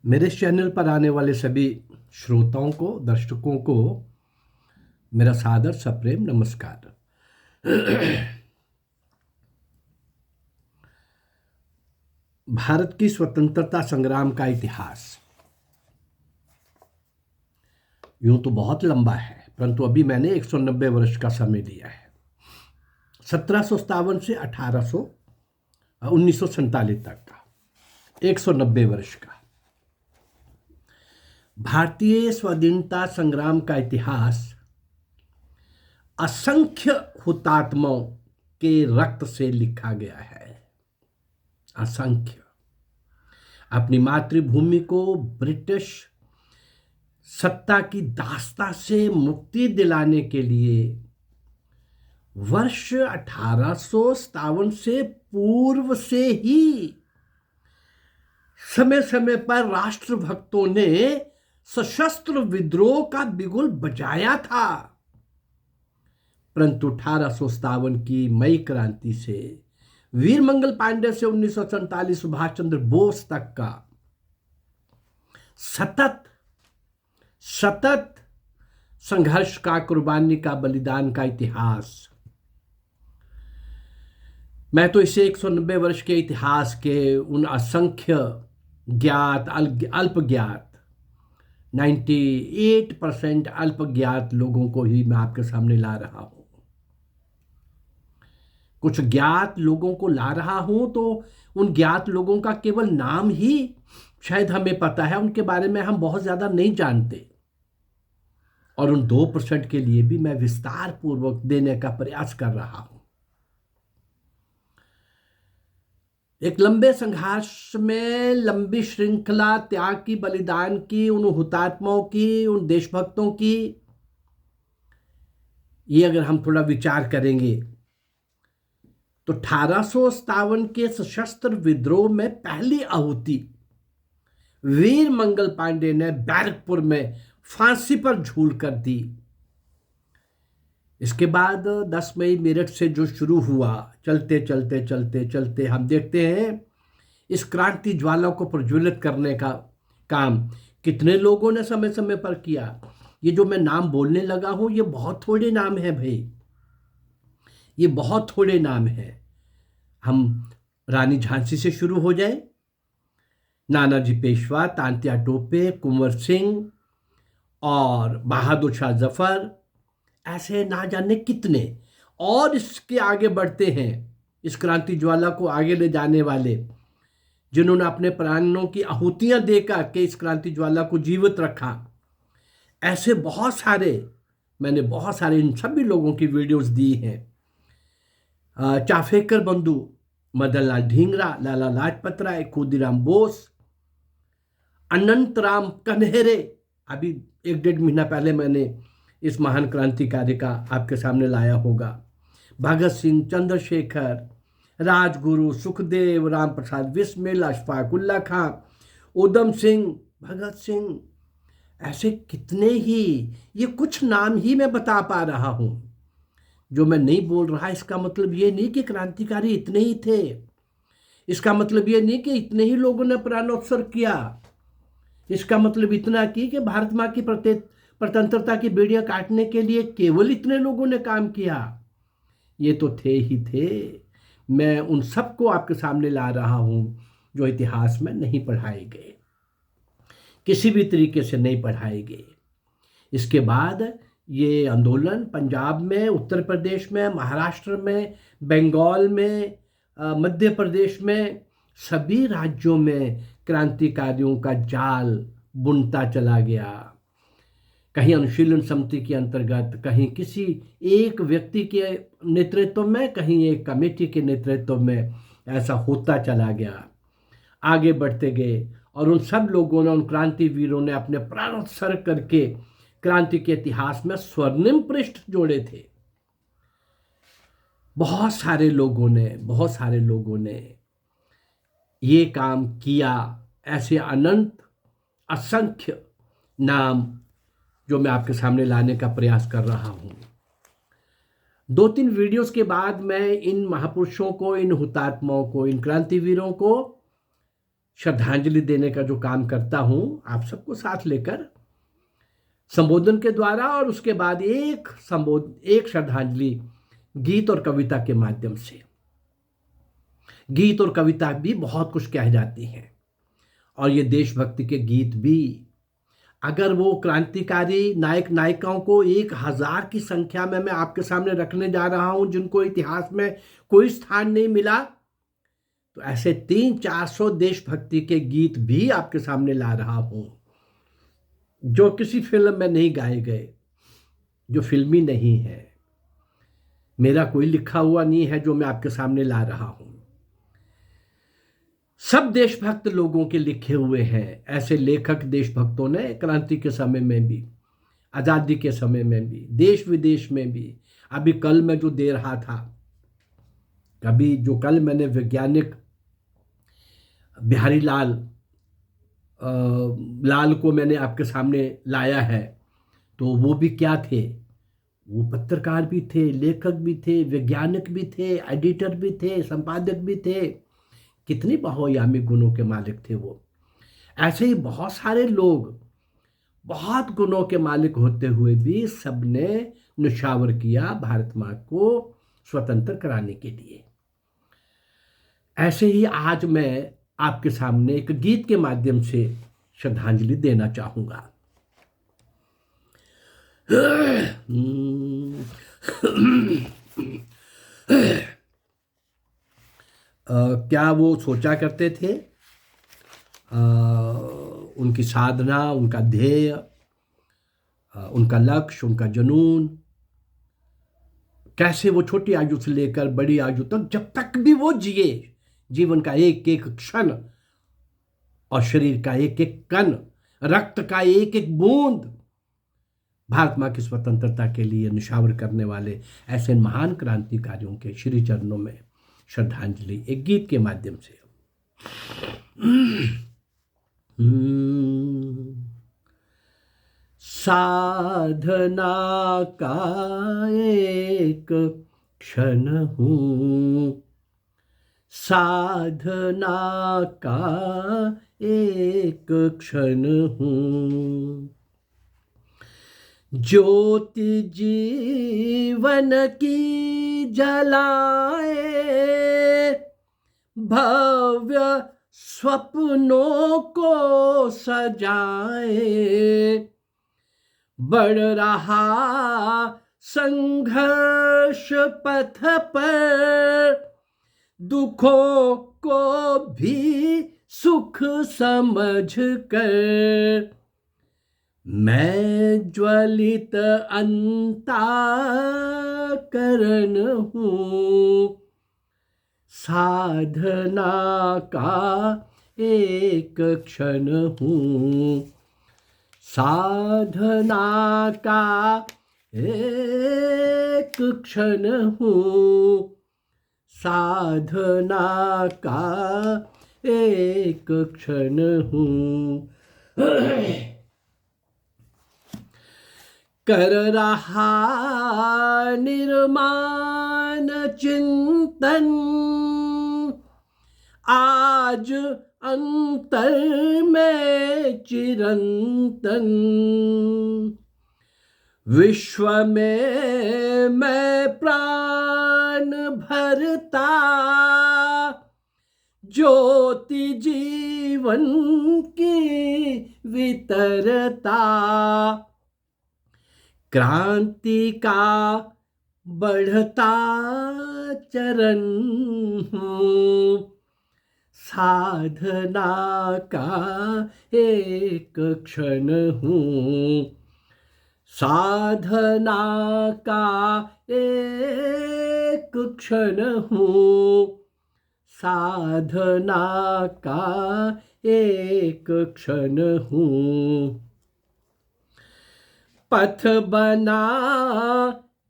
मेरे इस चैनल पर आने वाले सभी श्रोताओं को, दर्शकों को मेरा सादर सप्रेम नमस्कार। भारत की स्वतंत्रता संग्राम का इतिहास यूं तो बहुत लंबा है, परंतु अभी मैंने 190 वर्ष का समय लिया है। 1757 से 1947 तक का 190 वर्ष का भारतीय स्वाधीनता संग्राम का इतिहास असंख्य हुतात्माओं के रक्त से लिखा गया है। असंख्य। अपनी मातृभूमि को ब्रिटिश सत्ता की दास्ता से मुक्ति दिलाने के लिए वर्ष 1857 से पूर्व से ही समय समय पर राष्ट्रभक्तों ने सशस्त्र विद्रोह का बिगुल बजाया था, परंतु 1857 की मई क्रांति से वीर मंगल पांडे से 1947 सुभाष चंद्र बोस तक का सतत सतत संघर्ष का, कुर्बानी का, बलिदान का इतिहास। मैं तो इसे 190 वर्ष के इतिहास के उन असंख्य ज्ञात, अल्प ज्ञात 98% अल्प ज्ञात लोगों को ही मैं आपके सामने ला रहा हूं। कुछ ज्ञात लोगों को ला रहा हूं तो उन ज्ञात लोगों का केवल नाम ही शायद हमें पता है, उनके बारे में हम बहुत ज्यादा नहीं जानते, और उन 2% के लिए भी मैं विस्तार पूर्वक देने का प्रयास कर रहा हूं। एक लंबे संघर्ष में, लंबी श्रृंखला त्याग की, बलिदान की, उन हुतात्माओं की, उन देशभक्तों की, ये अगर हम थोड़ा विचार करेंगे तो 1857 के सशस्त्र विद्रोह में पहली आहुति वीर मंगल पांडे ने बैरकपुर में फांसी पर झूल कर दी। इसके बाद 10 मई मेरठ से जो शुरू हुआ, चलते चलते चलते चलते हम देखते हैं इस क्रांति ज्वाला को प्रज्वलित करने का काम कितने लोगों ने समय समय पर किया। ये जो मैं नाम बोलने लगा हूं, ये बहुत थोड़े नाम हैं भाई, ये बहुत थोड़े नाम हैं। हम रानी झांसी से शुरू हो जाए, नानाजी पेशवा, तांत्या टोपे, कुंवर सिंह और बहादुर शाह जफर, ऐसे ना जाने कितने, और इसके आगे बढ़ते हैं इस क्रांति ज्वाला को आगे ले जाने वाले, जिन्होंने अपने प्राणों की आहुतियां देकर के इस क्रांति ज्वाला को जीवित रखा। ऐसे बहुत सारे, मैंने बहुत सारे इन सभी लोगों की वीडियोस दी हैं। चाफेकर बंधु, मदन लाल ढींगरा, लाला लाजपत राय, खुदीराम बोस, अनंत राम कन्हेरे, अभी 1-1.5 महीना पहले मैंने इस महान क्रांतिकारी का आपके सामने लाया होगा, भगत सिंह, चंद्रशेखर, राजगुरु, सुखदेव, राम प्रसाद बिस्मिल, अशफाक उल्ला खां, उधम सिंह, भगत सिंह, ऐसे कितने ही। ये कुछ नाम ही मैं बता पा रहा हूं। जो मैं नहीं बोल रहा, इसका मतलब ये नहीं कि क्रांतिकारी इतने ही थे, इसका मतलब ये नहीं कि इतने ही लोगों ने प्राणोत्सर्ग किया, इसका मतलब इतना कि भारत माँ की स्वतंत्रता की बेड़ियां काटने के लिए केवल इतने लोगों ने काम किया। ये तो थे ही थे। मैं उन सबको आपके सामने ला रहा हूं जो इतिहास में नहीं पढ़ाए गए, किसी भी तरीके से नहीं पढ़ाए गए। इसके बाद ये आंदोलन पंजाब में, उत्तर प्रदेश में, महाराष्ट्र में, बंगाल में, मध्य प्रदेश में, सभी राज्यों में क्रांतिकारियों का जाल बुनता चला गया। कहीं अनुशीलन समिति के अंतर्गत, कहीं किसी एक व्यक्ति के नेतृत्व में, कहीं एक कमेटी के नेतृत्व में, ऐसा होता चला गया। आगे बढ़ते गए और उन सब लोगों ने, उन क्रांतिवीरों ने अपने प्राणोत्सर्ग करके क्रांति के इतिहास में स्वर्णिम पृष्ठ जोड़े थे। बहुत सारे लोगों ने ये काम किया। ऐसे अनंत, असंख्य नाम जो मैं आपके सामने लाने का प्रयास कर रहा हूं। 2-3 वीडियोस के बाद मैं इन महापुरुषों को, इन हुतात्माओं को, इन क्रांतिवीरों को श्रद्धांजलि देने का जो काम करता हूँ, आप सबको साथ लेकर संबोधन के द्वारा, और उसके बाद एक श्रद्धांजलि गीत और कविता के माध्यम से। गीत और कविता भी बहुत कुछ कह जाती हैं, और ये देशभक्ति के गीत भी, अगर वो क्रांतिकारी नायक नायिकाओं को 1000 की संख्या में मैं आपके सामने रखने जा रहा हूं, जिनको इतिहास में कोई स्थान नहीं मिला, तो ऐसे 300-400 देशभक्ति के गीत भी आपके सामने ला रहा हूं, जो किसी फिल्म में नहीं गाए गए, जो फिल्मी नहीं है। मेरा कोई लिखा हुआ नहीं है जो मैं आपके सामने ला रहा हूं, सब देशभक्त लोगों के लिखे हुए हैं। ऐसे लेखक देशभक्तों ने क्रांति के समय में भी, आज़ादी के समय में भी, देश विदेश में भी। अभी कल मैं जो दे रहा था, कल मैंने वैज्ञानिक बिहारी लाल को मैंने आपके सामने लाया है, तो वो भी क्या थे? वो पत्रकार भी थे, लेखक भी थे, वैज्ञानिक भी थे, एडिटर भी थे, संपादक भी थे। कितनी बहुआयामी गुणों के मालिक थे वो। ऐसे ही बहुत सारे लोग बहुत गुणों के मालिक होते हुए भी सबने निछावर किया भारत माँ को स्वतंत्र कराने के लिए। ऐसे ही आज मैं आपके सामने एक गीत के माध्यम से श्रद्धांजलि देना चाहूंगा। क्या वो सोचा करते थे, उनकी साधना, उनका ध्येय, उनका लक्ष्य, उनका जुनून, कैसे वो छोटी आयु से लेकर बड़ी आयु तक, जब तक भी वो जिए, जीवन का एक एक क्षण और शरीर का एक एक कण, रक्त का एक एक बूंद भारत माँ की स्वतंत्रता के लिए निछावर करने वाले ऐसे महान क्रांतिकारियों के श्री चरणों में श्रद्धांजलि एक गीत के माध्यम से। साधना का एक क्षण हूँ, साधना का एक क्षण हूँ, ज्योति जीवन की जलाए, भव्य स्वप्नों को सजाए, बढ़ रहा संघर्ष पथ पर, दुखों को भी सुख समझ कर, मैं ज्वलित अंतःकरण हूँ, साधना का एक क्षण हूँ, साधना का एक क्षण हूँ, साधना का एक क्षण हूँ। कर रहा निर्माण चिंतन, आज अंतर में चिरंतन, विश्व में मैं प्राण भरता, ज्योति जीवन की वितरता, क्रांति का बढ़ता चरण हूँ, साधना का एक क्षण हूँ, साधना का एक क्षण हूँ, साधना का एक क्षण हूँ। पथ बना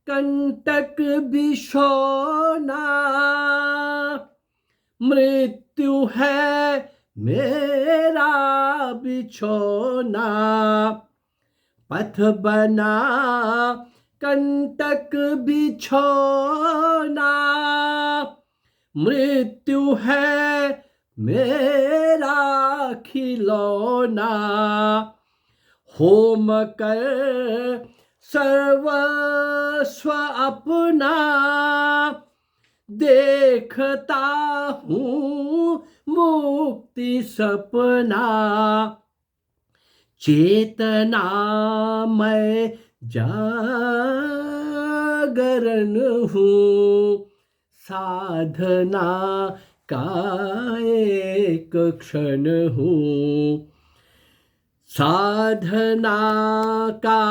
कंटक बिछोना, मृत्यु है मेरा बिछोना, पथ बना कंटक बिछोना, मृत्यु है मेरा खिलौना, होम कर सर्वस्व अपना, देखता हूँ मुक्ति सपना, चेतना मैं जागरण हूँ, साधना का एक क्षण हूँ, साधना का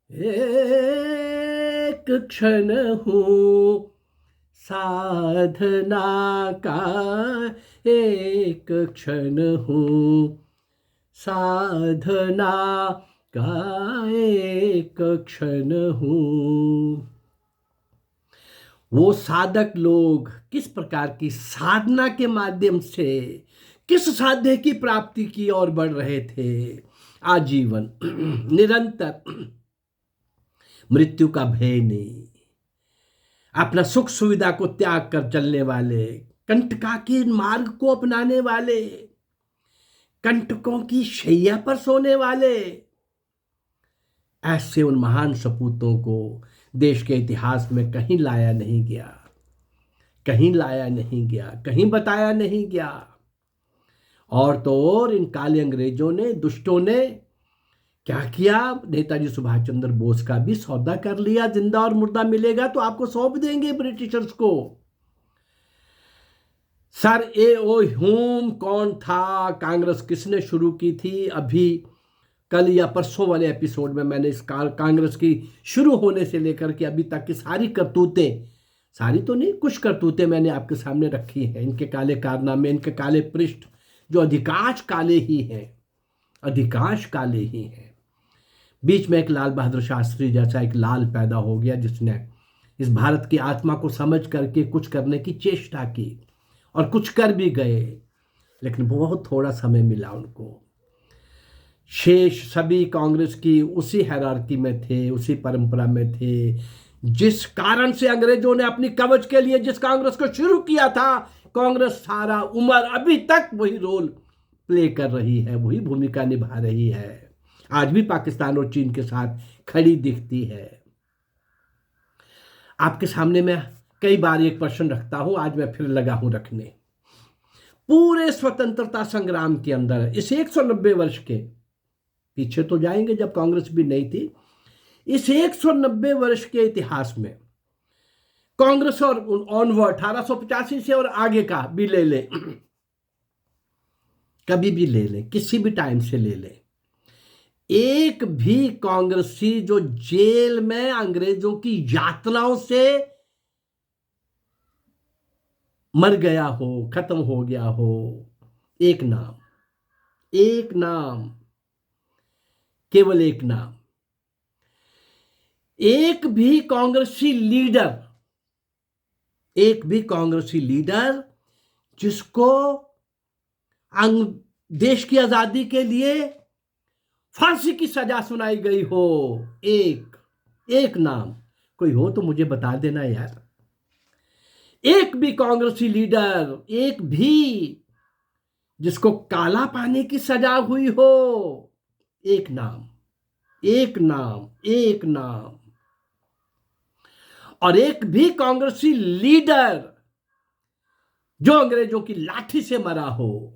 एक क्षण हूँ, साधना का एक क्षण हूँ, साधना का एक क्षण हूँ। वो साधक लोग किस प्रकार की साधना के माध्यम से किस साध्य की प्राप्ति की ओर बढ़ रहे थे। आजीवन निरंतर मृत्यु का भय नहीं, अपना सुख सुविधा को त्याग कर चलने वाले, कंटका के मार्ग को अपनाने वाले, कंटकों की शैया पर सोने वाले, ऐसे उन महान सपूतों को देश के इतिहास में कहीं लाया नहीं गया, कहीं लाया नहीं गया, कहीं बताया नहीं गया। और तो और इन काले अंग्रेजों ने, दुष्टों ने क्या किया, नेताजी सुभाष चंद्र बोस का भी सौदा कर लिया। जिंदा और मुर्दा मिलेगा तो आपको सौंप देंगे ब्रिटिशर्स को। सर ए ओ ह्यूम कौन था, कांग्रेस किसने शुरू की थी? अभी कल या परसों वाले एपिसोड में मैंने इस कांग्रेस की शुरू होने से लेकर के अभी तक की सारी करतूतें, सारी तो नहीं, कुछ करतूतें मैंने आपके सामने रखी हैं। इनके काले कारनामे, इनके काले पृष्ठ, जो अधिकांश काले ही हैं, अधिकांश काले ही हैं। बीच में एक लाल बहादुर शास्त्री जैसा एक लाल पैदा हो गया, जिसने इस भारत की आत्मा को समझ करके कुछ करने की चेष्टा की और कुछ कर भी गए, लेकिन बहुत थोड़ा समय मिला उनको। शेष सभी कांग्रेस की उसी हायरार्की में थे, उसी परंपरा में थे, जिस कारण से अंग्रेजों ने अपनी कवच के लिए जिस कांग्रेस को शुरू किया था, कांग्रेस सारा उम्र अभी तक वही रोल प्ले कर रही है, वही भूमिका निभा रही है। आज भी पाकिस्तान और चीन के साथ खड़ी दिखती है। आपके सामने मैं कई बार एक प्रश्न रखता हूं, आज मैं फिर लगा हूं रखने। पूरे स्वतंत्रता संग्राम के अंदर इस 190 वर्ष के पीछे तो जाएंगे जब कांग्रेस भी नहीं थी, इस 190 वर्ष के इतिहास में कांग्रेस और ऑनवर्ड 1885 से और आगे का भी ले लें, कभी भी ले लें, किसी भी टाइम से ले लें, एक भी कांग्रेसी जो जेल में अंग्रेजों की यातनाओं से मर गया हो, खत्म हो गया हो, एक नाम, एक नाम, केवल एक नाम, एक भी कांग्रेसी लीडर, एक भी कांग्रेसी लीडर जिसको देश की आजादी के लिए फांसी की सजा सुनाई गई हो, एक नाम कोई हो तो मुझे बता देना यार। एक भी कांग्रेसी लीडर, एक भी जिसको काला पानी की सजा हुई हो, एक नाम, एक नाम, एक नाम। और एक भी कांग्रेसी लीडर जो अंग्रेजों की लाठी से मरा हो।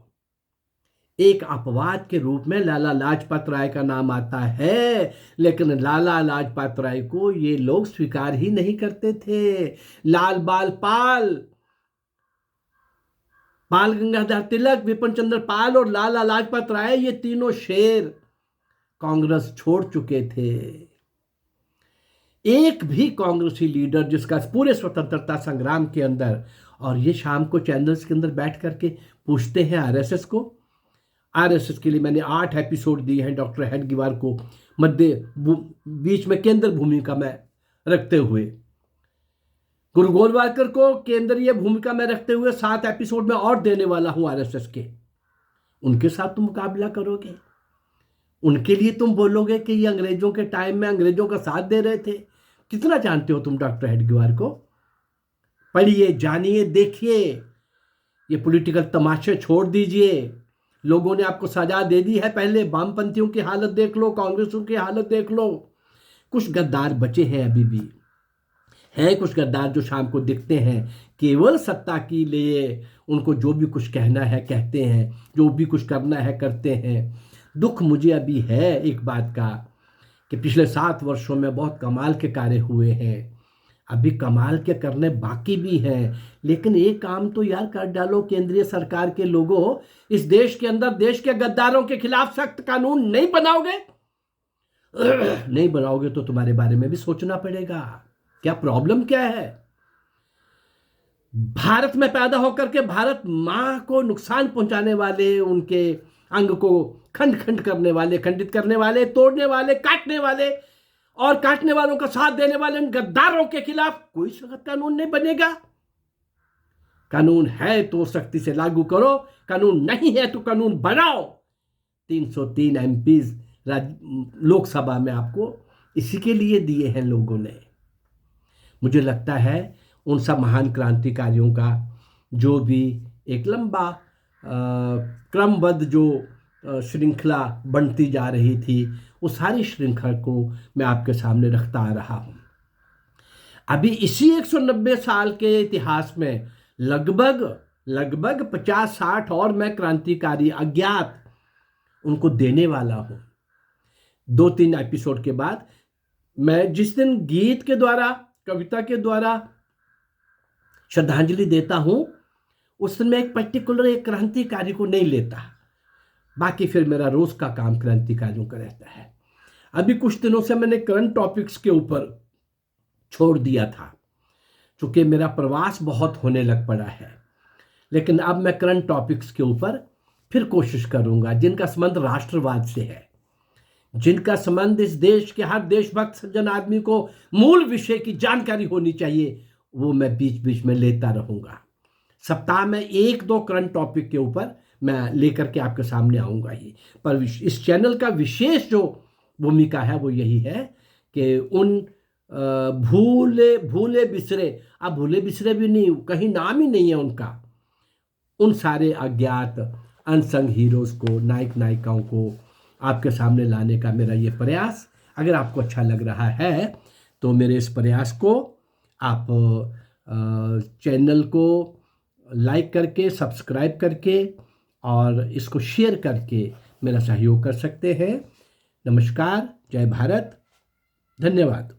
एक अपवाद के रूप में लाला लाजपत राय का नाम आता है, लेकिन लाला लाजपत राय को ये लोग स्वीकार ही नहीं करते थे। लाल बाल पाल, बाल गंगाधर तिलक, विपिन चंद्र पाल और लाला लाजपत राय, ये तीनों शेर कांग्रेस छोड़ चुके थे। एक भी कांग्रेसी लीडर जिसका पूरे स्वतंत्रता संग्राम के अंदर, और ये शाम को चैनल्स के अंदर बैठ करके पूछते हैं आरएसएस को, आरएसएस के लिए मैंने 8 एपिसोड दिए हैं डॉक्टर हेडगेवार को बीच में केंद्र भूमिका में रखते हुए, गुरु गोलवालकर को केंद्रीय भूमिका में रखते हुए 7 एपिसोड में और देने वाला हूं आरएसएस के। उनके साथ तुम मुकाबला करोगे, उनके लिए तुम बोलोगे कि ये अंग्रेजों के टाइम में अंग्रेजों का साथ दे रहे थे। कितना जानते हो तुम डॉक्टर हेडगेवार को? पढ़िए, जानिए, देखिए। ये पॉलिटिकल तमाशे छोड़ दीजिए। लोगों ने आपको सजा दे दी है, पहले वामपंथियों की हालत देख लो, कांग्रेसों की हालत देख लो। कुछ गद्दार बचे हैं अभी भी, हैं कुछ गद्दार जो शाम को दिखते हैं केवल सत्ता के लिए, उनको जो भी कुछ कहना है कहते हैं, जो भी कुछ करना है करते हैं। दुख मुझे अभी है एक बात का कि पिछले 7 वर्षों में बहुत कमाल के कार्य हुए हैं, अभी कमाल के करने बाकी भी हैं, लेकिन एक काम तो यार कर डालो केंद्रीय सरकार के लोगों, इस देश के अंदर देश के गद्दारों के खिलाफ सख्त कानून नहीं बनाओगे नहीं बनाओगे तो तुम्हारे बारे में भी सोचना पड़ेगा। क्या प्रॉब्लम क्या है? भारत में पैदा होकर के भारत मां को नुकसान पहुंचाने वाले, उनके अंग को खंड खंड करने वाले, खंडित करने वाले, तोड़ने वाले, काटने वाले और काटने वालों का साथ देने वाले इन गद्दारों के खिलाफ कोई सख्त कानून नहीं बनेगा। कानून है तो सख्ती से लागू करो, कानून नहीं है तो कानून बनाओ। 303 एमपीज लोकसभा में आपको इसी के लिए दिए हैं लोगों ने। मुझे लगता है उन सब महान क्रांतिकारियों का जो भी एक लंबा क्रमबद्ध जो श्रृंखला बनती जा रही थी, उस सारी श्रृंखला को मैं आपके सामने रखता आ रहा हूँ। अभी इसी 190 साल के इतिहास में लगभग 50-60 और मैं क्रांतिकारी अज्ञात उनको देने वाला हूँ। 2-3 एपिसोड के बाद मैं जिस दिन गीत के द्वारा, कविता के द्वारा श्रद्धांजलि देता हूँ, उस दिन मैं एक पर्टिकुलर एक क्रांतिकारी को नहीं लेता, बाकी फिर मेरा रोज का काम क्रांतिकारियों का रहता है। अभी कुछ दिनों से मैंने करंट टॉपिक्स के ऊपर छोड़ दिया था, चूंकि मेरा प्रवास बहुत होने लग पड़ा है, लेकिन अब मैं करंट टॉपिक्स के ऊपर फिर कोशिश करूंगा जिनका संबंध राष्ट्रवाद से है, जिनका संबंध इस देश के हर देशभक्त सज्जन आदमी को मूल विषय की जानकारी होनी चाहिए, वो मैं बीच बीच में लेता रहूंगा। सप्ताह में 1-2 करंट टॉपिक के ऊपर मैं लेकर के आपके सामने आऊंगा ही। पर इस चैनल का विशेष जो भूमिका है वो यही है कि उन भूले बिसरे, अब भूले बिसरे भी नहीं, कहीं नाम ही नहीं है उनका, उन सारे अज्ञात अनसंग हीरोज को, नायक नायिकाओं को आपके सामने लाने का मेरा ये प्रयास, अगर आपको अच्छा लग रहा है तो मेरे इस प्रयास को आप चैनल को लाइक करके, सब्सक्राइब करके और इसको शेयर करके मेरा सहयोग कर सकते हैं। नमस्कार, जय भारत, धन्यवाद।